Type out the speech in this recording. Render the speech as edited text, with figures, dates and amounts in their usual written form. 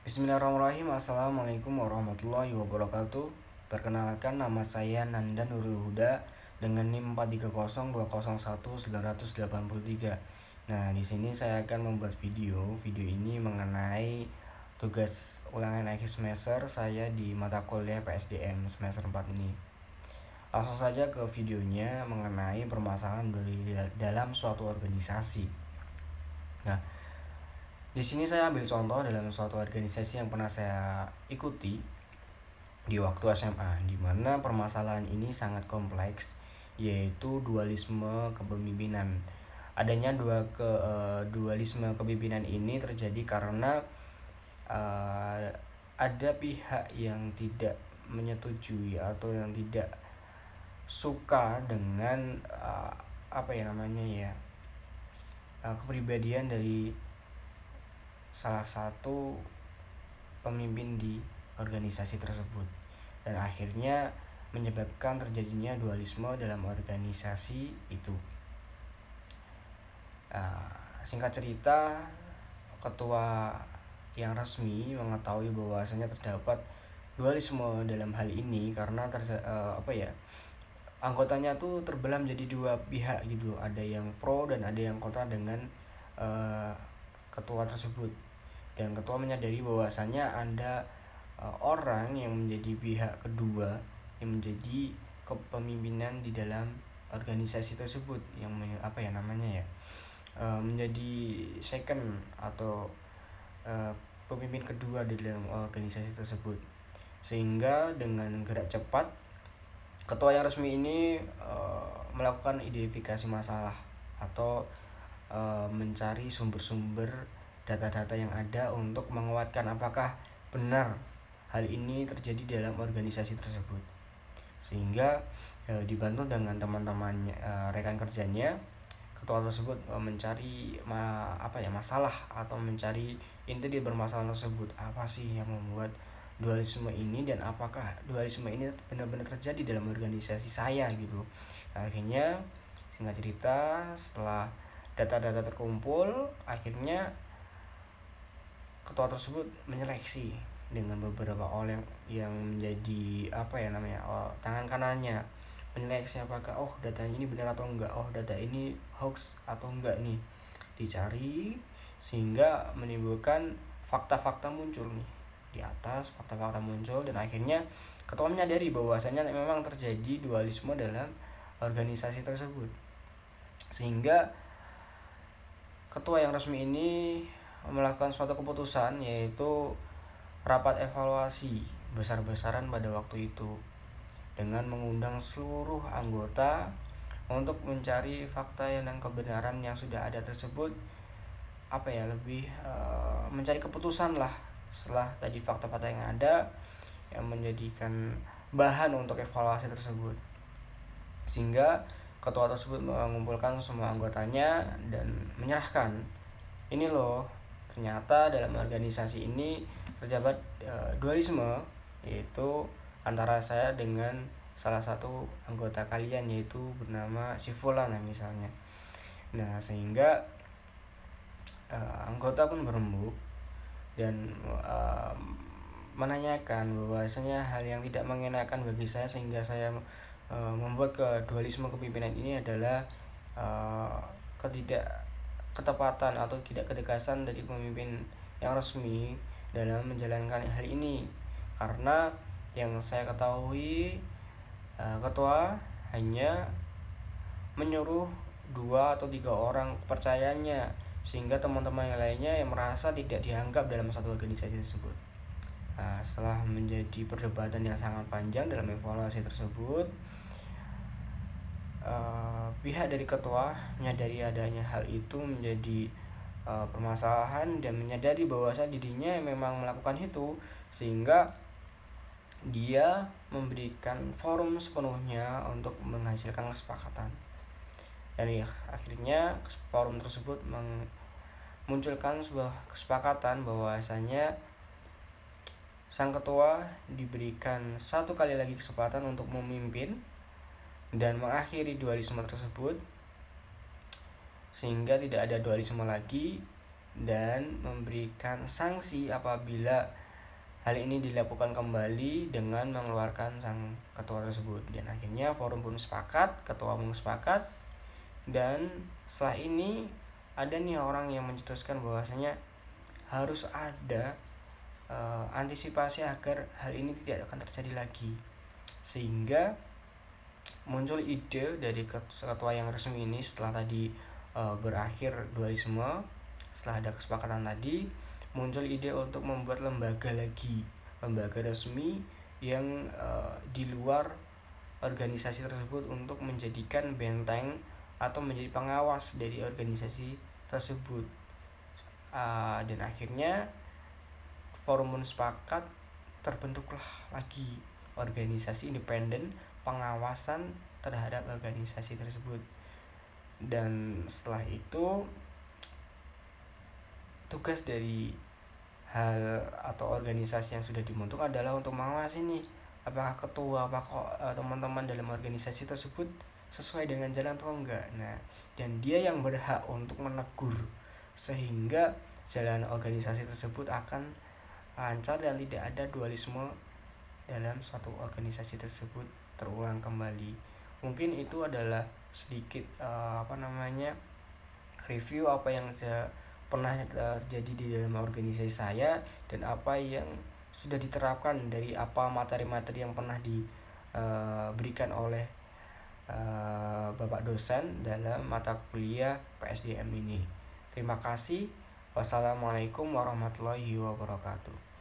Bismillahirrahmanirrahim. Assalamualaikum warahmatullahi wabarakatuh. Perkenalkan, nama saya Nanda Nurul Huda dengan NIM 430201983. Nah, di sini saya akan membuat video. Video ini mengenai tugas ulangan akhir semester saya di mata kuliah PSDM semester 4 ini. Langsung saja ke videonya mengenai permasalahan dalam suatu organisasi. Nah, di sini saya ambil contoh dalam suatu organisasi yang pernah saya ikuti di waktu SMA, di mana permasalahan ini sangat kompleks, yaitu dualisme kepemimpinan. Adanya dualisme kepemimpinan ini terjadi karena ada pihak yang tidak menyetujui atau yang tidak suka dengan kepribadian dari salah satu pemimpin di organisasi tersebut, dan akhirnya menyebabkan terjadinya dualisme dalam organisasi itu. Singkat cerita, ketua yang resmi mengetahui bahwasanya terdapat dualisme dalam hal ini karena anggotanya tuh terbelah menjadi dua pihak gitu, ada yang pro dan ada yang kontra dengan ketua tersebut. Dan ketua menyadari bahwasanya ada orang yang menjadi pihak kedua yang menjadi kepemimpinan di dalam organisasi tersebut, yang menjadi second atau pemimpin kedua di dalam organisasi tersebut. Sehingga dengan gerak cepat, ketua yang resmi ini melakukan identifikasi masalah atau mencari sumber-sumber data-data yang ada untuk menguatkan apakah benar hal ini terjadi dalam organisasi tersebut. Sehingga dibantu dengan teman-teman rekan kerjanya, ketua tersebut mencari masalah atau mencari inti di bermasalah tersebut. Apa sih yang membuat dualisme ini, dan apakah dualisme ini benar-benar terjadi dalam organisasi saya gitu. Akhirnya, singkat cerita, setelah data-data terkumpul, akhirnya ketua tersebut menyeleksi dengan beberapa orang yang menjadi tangan kanannya, menyeleksi apakah data ini benar atau enggak, data ini hoax atau enggak nih, dicari sehingga menimbulkan fakta-fakta muncul nih di atas, fakta-fakta muncul, dan akhirnya ketua menyadari bahwasanya memang terjadi dualisme dalam organisasi tersebut. Sehingga ketua yang resmi ini melakukan suatu keputusan, yaitu rapat evaluasi besar-besaran pada waktu itu dengan mengundang seluruh anggota untuk mencari fakta dan kebenaran yang sudah ada tersebut, mencari keputusan lah setelah tadi fakta-fakta yang ada yang menjadikan bahan untuk evaluasi tersebut. Sehingga ketua tersebut mengumpulkan semua anggotanya dan menyerahkan, ini loh, ternyata dalam organisasi ini terdapat dualisme, yaitu antara saya dengan salah satu anggota kalian, yaitu bernama si Fulan misalnya. Nah, sehingga anggota pun berembuk dan menanyakan bahwasanya hal yang tidak mengenakan bagi saya, sehingga saya membuat dualisme kepemimpinan ini adalah ketepatan atau tidak ketegasan dari pemimpin yang resmi dalam menjalankan hal ini. Karena yang saya ketahui, ketua hanya menyuruh 2 atau 3 orang kepercayaannya, sehingga teman-teman yang lainnya yang merasa tidak dianggap dalam satu organisasi tersebut. Setelah menjadi perdebatan yang sangat panjang dalam evaluasi tersebut, pihak dari ketua menyadari adanya hal itu menjadi permasalahan dan menyadari bahwa dirinya memang melakukan itu, sehingga dia memberikan forum sepenuhnya untuk menghasilkan kesepakatan. Dan akhirnya forum tersebut memunculkan sebuah kesepakatan bahwasanya sang ketua diberikan satu kali lagi kesempatan untuk memimpin dan mengakhiri dualisme tersebut, sehingga tidak ada dualisme lagi dan memberikan sanksi apabila hal ini dilakukan kembali dengan mengeluarkan sang ketua tersebut. Dan akhirnya forum pun sepakat, ketua umum sepakat, dan setelah ini ada nih orang yang mencetuskan bahwasanya harus ada antisipasi agar hal ini tidak akan terjadi lagi. Sehingga muncul ide dari ketua yang resmi ini setelah tadi berakhir dualisme, setelah ada kesepakatan tadi, muncul ide untuk membuat lembaga lagi, lembaga resmi yang di luar organisasi tersebut untuk menjadikan benteng atau menjadi pengawas dari organisasi tersebut. Dan akhirnya forum pun sepakat, terbentuklah lagi organisasi independen pengawasan terhadap organisasi tersebut. Dan setelah itu tugas dari hal atau organisasi yang sudah dibentuk adalah untuk mengawasi nih apakah ketua, apakah teman-teman dalam organisasi tersebut sesuai dengan jalan atau enggak. Nah, dan dia yang berhak untuk menegur sehingga jalan organisasi tersebut akan lancar dan tidak ada dualisme dalam suatu organisasi tersebut terulang kembali. Mungkin itu adalah sedikit review apa yang pernah terjadi di dalam organisasi saya dan apa yang sudah diterapkan dari apa materi-materi yang pernah diberikan oleh Bapak dosen dalam mata kuliah PSDM ini. Terima kasih. Wassalamualaikum warahmatullahi wabarakatuh.